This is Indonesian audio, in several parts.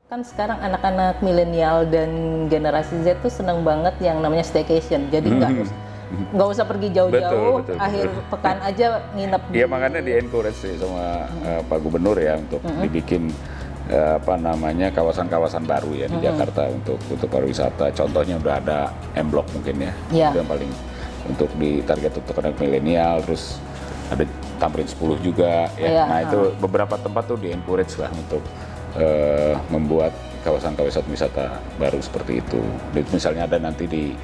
Kan sekarang anak-anak milenial dan generasi Z tuh seneng banget yang namanya staycation. Jadi nggak usah pergi jauh-jauh, akhir pekan aja nginep Iya, makanya di encourage sih sama Pak Gubernur ya untuk dibikin kawasan-kawasan baru ya di Jakarta untuk pariwisata. Contohnya udah ada M Block mungkin ya. Itu yang paling untuk di target untuk anak milenial, terus ada Tamrin 10 juga ya. Nah, itu beberapa tempat tuh di encourage lah untuk membuat kawasan-kawasan wisata baru seperti itu. Misalnya ada nanti di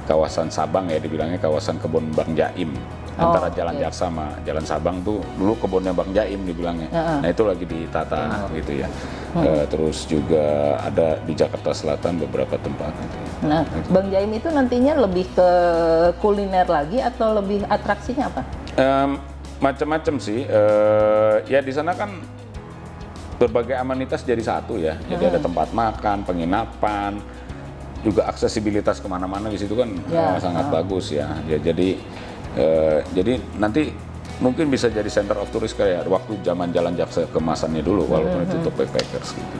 kawasan Sabang ya, dibilangnya kawasan kebun Bang Jaim. Antara Jalan Jaksa sama Jalan Sabang tuh dulu kebunnya Bang Jaim dibilangnya. Nah, itu lagi ditata gitu ya. Terus juga ada di Jakarta Selatan beberapa tempat gitu. Nah, Bang Jaim itu nantinya lebih ke kuliner lagi atau lebih atraksinya apa? Macam-macam sih. Ya di sana kan berbagai amenitas jadi satu ya. Jadi ada tempat makan, penginapan, juga aksesibilitas kemana-mana di situ kan sangat bagus ya. Jadi nanti mungkin bisa jadi center of tourist kayak waktu zaman Jalan Jaksa kemasannya dulu, walaupun itu untuk backpackers gitu.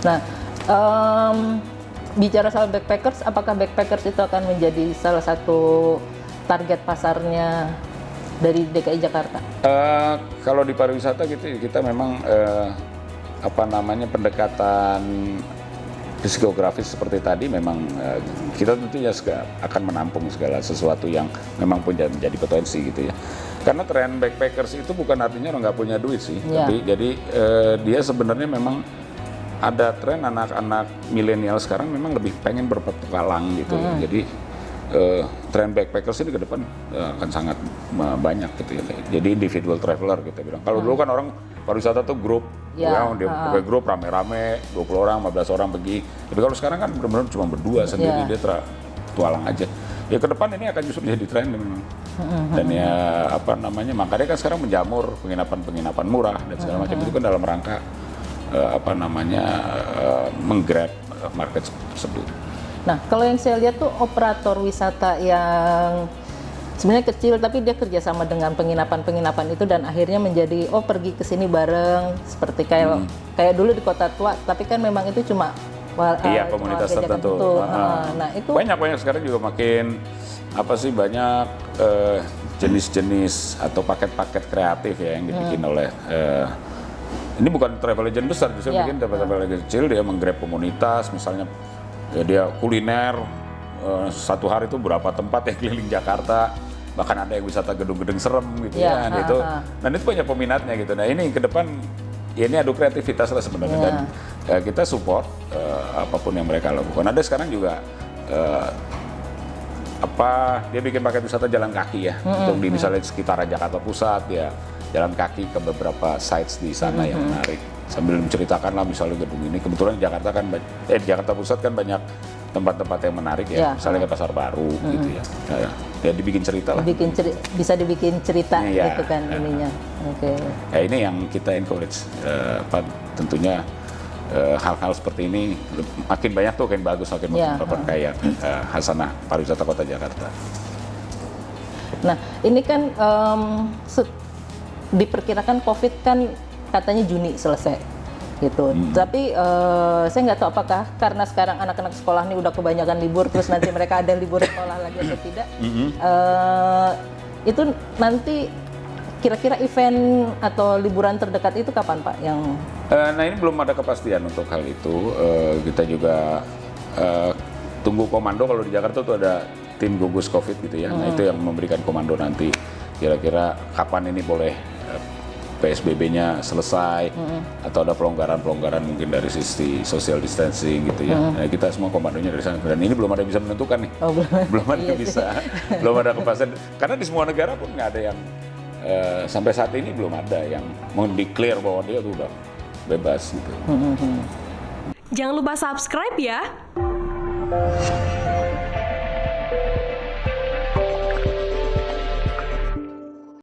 Nah, bicara soal backpackers, apakah backpackers itu akan menjadi salah satu target pasarnya dari DKI Jakarta? Kalau di pariwisata gitu kita memang pendekatan psikografis seperti tadi memang kita tentunya akan menampung segala sesuatu yang memang punya menjadi potensi gitu ya. Karena tren backpackers itu bukan artinya orang nggak punya duit sih, tapi jadi dia sebenarnya memang ada tren anak-anak milenial sekarang memang lebih pengen berpetualang gitu. Jadi tren backpackers ini ke depan akan sangat banyak gitu ya. Jadi individual traveler kita bilang. Kalau dulu kan orang pariwisata tuh grup, dia pakai grup rame-rame, 20 orang, 15 orang pergi. Tapi kalau sekarang kan benar-benar cuma berdua sendiri, dia tualang aja. Ya ke depan ini akan justru jadi tren memang. Dan ya makanya kan sekarang menjamur penginapan-penginapan murah dan segala macam itu kan dalam rangka menggrab market tersebut. Nah, kalau yang saya lihat tuh operator wisata yang sebenarnya kecil tapi dia kerjasama dengan penginapan-penginapan itu dan akhirnya menjadi pergi ke sini bareng seperti kayak dulu di Kota Tua, tapi kan memang itu cuma komunitas tertentu. Nah, itu banyak sekarang juga makin banyak jenis-jenis atau paket-paket kreatif ya yang dibikin oleh ini bukan travel agent besar, justru bikin travel agent kecil, dia menggrab komunitas misalnya. Ya, dia kuliner satu hari itu berapa tempat yang keliling Jakarta, bahkan ada yang wisata gedung-gedung serem gitu dan itu banyak peminatnya gitu. Nah ini ke depan ya ini adu kreativitas lah sebenarnya dan kita support apapun yang mereka lakukan. Ada sekarang juga dia bikin paket wisata jalan kaki ya untuk di misalnya sekitar Jakarta Pusat ya, jalan kaki ke beberapa sites di sana yang menarik. Sambil menceritakan lah misalnya gedung ini, kebetulan di Jakarta kan di Jakarta Pusat kan banyak tempat-tempat yang menarik ya, misalnya ke Pasar Baru gitu ya. Ya dibikin cerita lah. Bisa dibikin cerita gitu kan ininya. Ya ini yang kita encourage, tentunya hal-hal seperti ini makin banyak tuh makin bagus, makin memperkaya hasanah pariwisata Kota Jakarta. Nah ini kan diperkirakan COVID kan katanya Juni selesai gitu. Tapi saya nggak tahu apakah karena sekarang anak-anak sekolah ini udah kebanyakan libur, terus nanti mereka ada libur sekolah lagi atau tidak. Itu nanti kira-kira event atau liburan terdekat itu kapan Pak? Nah ini belum ada kepastian untuk hal itu. Kita juga tunggu komando. Kalau di Jakarta tuh ada tim gugus COVID gitu ya. Nah itu yang memberikan komando nanti kira-kira kapan ini boleh PSBB-nya selesai atau ada pelonggaran-pelonggaran mungkin dari sisi social distancing gitu ya. Nah, kita semua komandonya dari sana dan ini belum ada yang bisa menentukan nih. Belum ada yang bisa. Belum ada kepastian karena di semua negara pun nggak ada yang sampai saat ini belum ada yang mendeklar bahwa dia tuh udah bebas gitu. Jangan lupa subscribe ya.